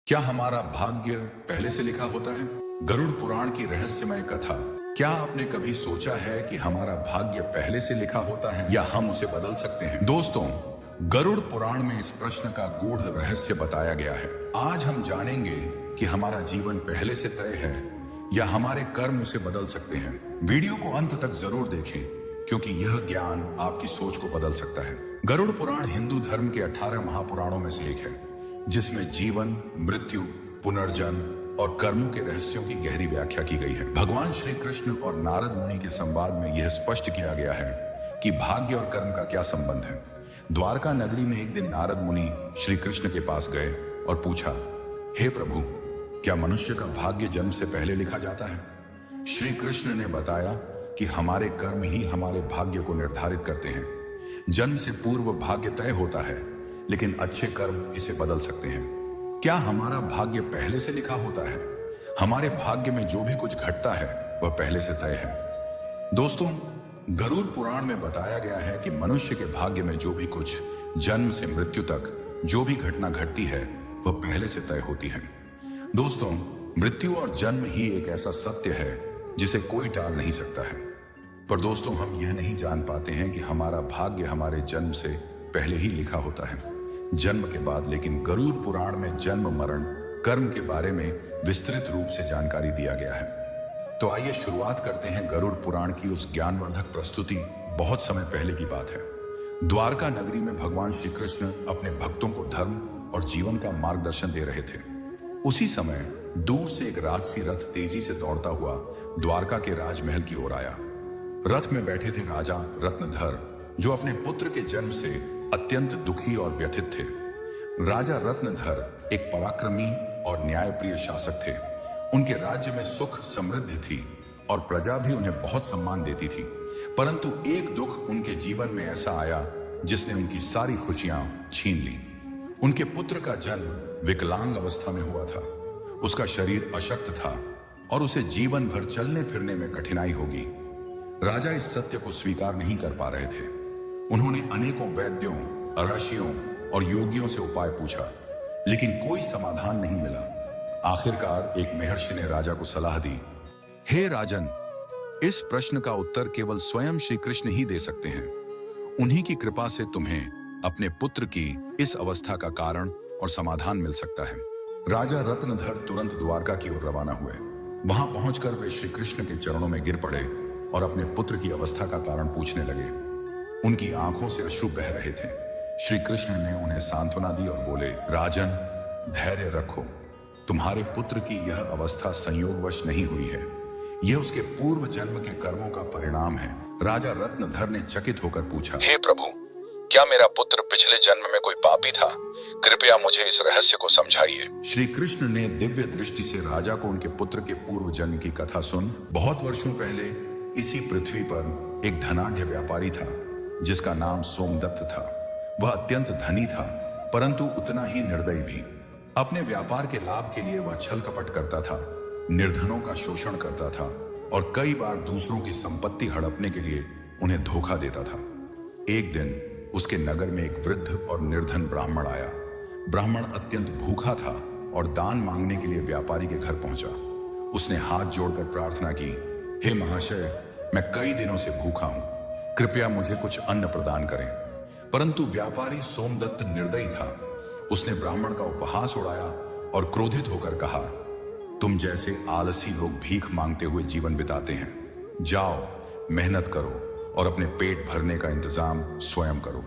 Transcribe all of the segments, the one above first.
क्या हमारा भाग्य पहले से लिखा होता है? गरुड़ पुराण की रहस्यमय कथा। क्या आपने कभी सोचा है कि हमारा भाग्य पहले से लिखा होता है या हम उसे बदल सकते हैं? दोस्तों, गरुड़ पुराण में इस प्रश्न का गूढ़ रहस्य बताया गया है। आज हम जानेंगे कि हमारा जीवन पहले से तय है या हमारे कर्म उसे बदल सकते हैं। वीडियो को अंत तक जरूर देखें, क्योंकि यह ज्ञान आपकी सोच को बदल सकता है। गरुड़ पुराण हिंदू धर्म के 18 महापुराणों में से एक है, जिसमें जीवन, मृत्यु, पुनर्जन्म और कर्मों के रहस्यों की गहरी व्याख्या की गई है। भगवान श्री कृष्ण और नारद मुनि के संवाद में यह स्पष्ट किया गया है कि भाग्य और कर्म का क्या संबंध है। द्वारका नगरी में एक दिन नारद मुनि श्री कृष्ण के पास गए और पूछा, हे प्रभु, क्या मनुष्य का भाग्य जन्म से पहले लिखा जाता है? श्री कृष्ण ने बताया कि हमारे कर्म ही हमारे भाग्य को निर्धारित करते हैं। जन्म से पूर्व भाग्य तय होता है, लेकिन अच्छे कर्म इसे बदल सकते हैं। क्या हमारा भाग्य पहले से लिखा होता है? हमारे भाग्य में जो भी कुछ घटता है वह पहले से तय है। दोस्तों, गरुड़ पुराण में बताया गया है कि मनुष्य के भाग्य में जो भी कुछ जन्म से मृत्यु तक जो भी घटना घटती है वह पहले से तय होती है। दोस्तों, मृत्यु और जन्म ही एक ऐसा सत्य है जिसे कोई टाल नहीं सकता है। पर दोस्तों, हम यह नहीं जान पाते हैं कि हमारा भाग्य हमारे जन्म से पहले ही लिखा होता है, जन्म के बाद। लेकिन गरुड़ पुराण में जन्म, मरण, कर्म के बारे में विस्तृत रूप से जानकारी दिया गया है। तो आइए शुरुआत करते हैं गरुड़ पुराण की उस ज्ञानवर्धक प्रस्तुति। बहुत समय पहले की बात है। द्वारका नगरी में भगवान श्री कृष्ण अपने भक्तों को धर्म और जीवन का मार्गदर्शन दे रहे थे। उसी समय दूर से एक राजसी रथ तेजी से दौड़ता हुआ द्वारका के राजमहल की ओर आया। रथ में बैठे थे राजा रत्नधर, जो अपने पुत्र के जन्म से अत्यंत दुखी और व्यथित थे। राजा रत्नधर एक पराक्रमी और न्यायप्रिय शासक थे। उनके राज्य में सुख समृद्धि थी और प्रजा भी उन्हें बहुत सम्मान देती थी। परंतु एक दुख उनके जीवन में ऐसा आया जिसने उनकी सारी खुशियां छीन ली। उनके पुत्र का जन्म विकलांग अवस्था में हुआ था। उसका शरीर अशक्त था और उसे जीवन भर चलने फिरने में कठिनाई होगी। राजा इस सत्य को स्वीकार नहीं कर पा रहे थे। उन्होंने अनेकों वैद्यों, ऋषियों और योगियों से उपाय पूछा, लेकिन कोई समाधान नहीं मिला। आखिरकार एक महर्षि ने राजा को सलाह दी, हे राजन, इस प्रश्न का उत्तर केवल स्वयं श्री कृष्ण ही दे सकते हैं। उन्हीं की कृपा से तुम्हें अपने पुत्र की इस अवस्था का कारण और समाधान मिल सकता है। राजा रत्नधर तुरंत द्वारका की ओर रवाना हुए। वहां पहुंचकर वे श्री कृष्ण के चरणों में गिर पड़े और अपने पुत्र की अवस्था का कारण पूछने लगे। उनकी आंखों से अश्रु बह रहे थे। श्री कृष्ण ने उन्हें सांत्वना दी और बोले, राजन, धैर्य रखो। तुम्हारे पुत्र की यह अवस्था संयोगवश नहीं हुई है। यह उसके पूर्व जन्म के कर्मों का परिणाम है। राजा रत्नधर ने चकित होकर पूछा, हे प्रभु, क्या मेरा पुत्र पिछले जन्म में कोई पापी था? कृपया मुझे इस रहस्य को समझाइए। श्री कृष्ण ने दिव्य दृष्टि से राजा को उनके पुत्र के पूर्व जन्म की कथा सुन। बहुत वर्षों पहले इसी पृथ्वी पर एक धनाढ्य व्यापारी था, जिसका नाम सोमदत्त था। वह अत्यंत धनी था, परंतु उतना ही निर्दयी भी। अपने व्यापार के लाभ के लिए वह छल कपट करता था, निर्धनों का शोषण करता था और कई बार दूसरों की संपत्ति हड़पने के लिए उन्हें धोखा देता था। एक दिन उसके नगर में एक वृद्ध और निर्धन ब्राह्मण आया। ब्राह्मण अत्यंत भूखा था और दान मांगने के लिए व्यापारी के घर पहुंचा। उसने हाथ जोड़कर प्रार्थना की, हे महाशय, मैं कई दिनों से भूखा हूं, कृपया मुझे कुछ अन्न प्रदान करें। परंतु व्यापारी सोमदत्त निर्दयी था। उसने ब्राह्मण का उपहास उड़ाया और क्रोधित होकर कहा, तुम जैसे आलसी लोग भीख मांगते हुए जीवन बिताते हैं। जाओ, मेहनत करो और अपने पेट भरने का इंतजाम स्वयं करो।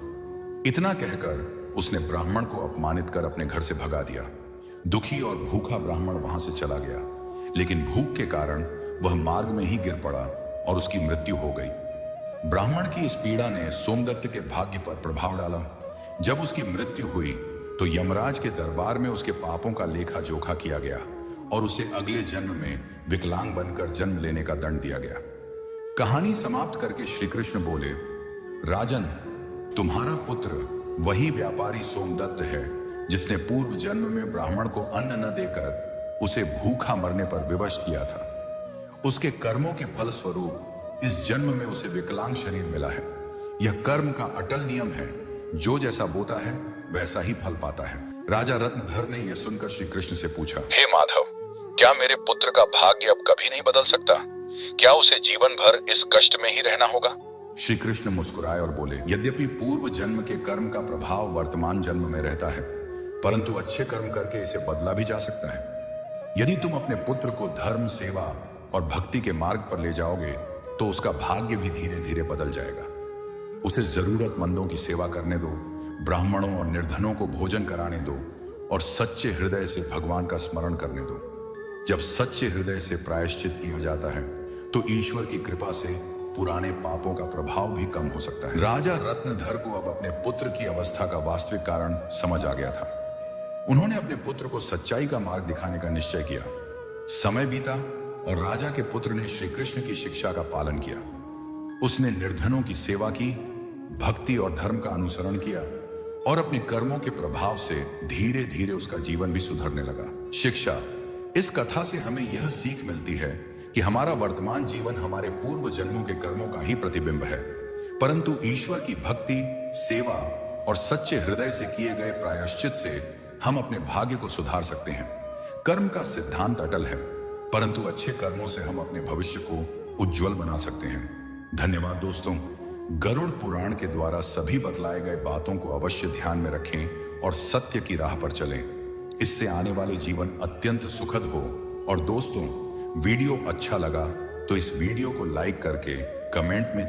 इतना कहकर उसने ब्राह्मण को अपमानित कर अपने घर से भगा दिया। दुखी और भूखा ब्राह्मण वहां से चला गया, लेकिन भूख के कारण वह मार्ग में ही गिर पड़ा और उसकी मृत्यु हो गई। ब्राह्मण की इस पीड़ा ने सोमदत्त के भाग्य पर प्रभाव डाला। जब उसकी मृत्यु हुई तो यमराज के दरबार में उसके पापों का लेखा जोखा किया गया और उसे अगले जन्म में विकलांग बनकर जन्म लेने का दंड दिया गया। कहानी समाप्त करके श्री कृष्ण बोले, राजन, तुम्हारा पुत्र वही व्यापारी सोमदत्त है जिसने पूर्व जन्म में ब्राह्मण को अन्न न देकर उसे भूखा मरने पर विवश किया था। उसके कर्मों के फल स्वरूप इस जन्म में उसे विकलांग शरीर मिला है। यह कर्म का अटल नियम है, जो जैसा बोता है वैसा ही फल पाता है। राजा रत्नधर ने यह सुनकर श्री कृष्ण से पूछा, हे माधव, क्या मेरे पुत्र का भाग्य अब कभी नहीं बदल सकता? क्या उसे जीवन भर इस कष्ट में ही रहना होगा? श्री कृष्ण मुस्कुराए और बोले, यद्यपि पूर्व जन्म के कर्म का प्रभाव वर्तमान जन्म में रहता है, परंतु अच्छे कर्म करके इसे बदला भी जा सकता है। यदि तुम अपने पुत्र को धर्म, सेवा और भक्ति के मार्ग पर ले जाओगे तो उसका भाग्य भी धीरे धीरे बदल जाएगा। उसे जरूरतमंदों की सेवा करने दो, ब्राह्मणों और निर्धनों को भोजन कराने दो और सच्चे हृदय से भगवान का स्मरण करने दो। जब सच्चे हृदय से प्रायश्चित किया जाता है तो ईश्वर की कृपा से पुराने पापों का प्रभाव भी कम हो सकता है। राजा रत्नधर को अब अपने पुत्र की अवस्था का वास्तविक कारण समझ आ गया था। उन्होंने अपने पुत्र को सच्चाई का मार्ग दिखाने का निश्चय किया। समय बीता और राजा के पुत्र ने श्री कृष्ण की शिक्षा का पालन किया। उसने निर्धनों की सेवा की, भक्ति और धर्म का अनुसरण किया और अपने कर्मों के प्रभाव से धीरे धीरे उसका जीवन भी सुधरने लगा। शिक्षा: इस कथा से हमें यह सीख मिलती है कि हमारा वर्तमान जीवन हमारे पूर्व जन्मों के कर्मों का ही प्रतिबिंब है, परंतु ईश्वर की भक्ति, सेवा और सच्चे हृदय से किए गए प्रायश्चित से हम अपने भाग्य को सुधार सकते हैं। कर्म का सिद्धांत अटल है, परंतु अच्छे कर्मों से हम अपने भविष्य को उज्जवल बना सकते हैं। धन्यवाद दोस्तों। गरुड़ पुराण के द्वारा सभी बतलाए गए बातों को अवश्य ध्यान में रखें और सत्य की राह पर चलें। इससे आने वाले जीवन अत्यंत सुखद हो। और दोस्तों, वीडियो अच्छा लगा तो इस वीडियो को लाइक करके कमेंट में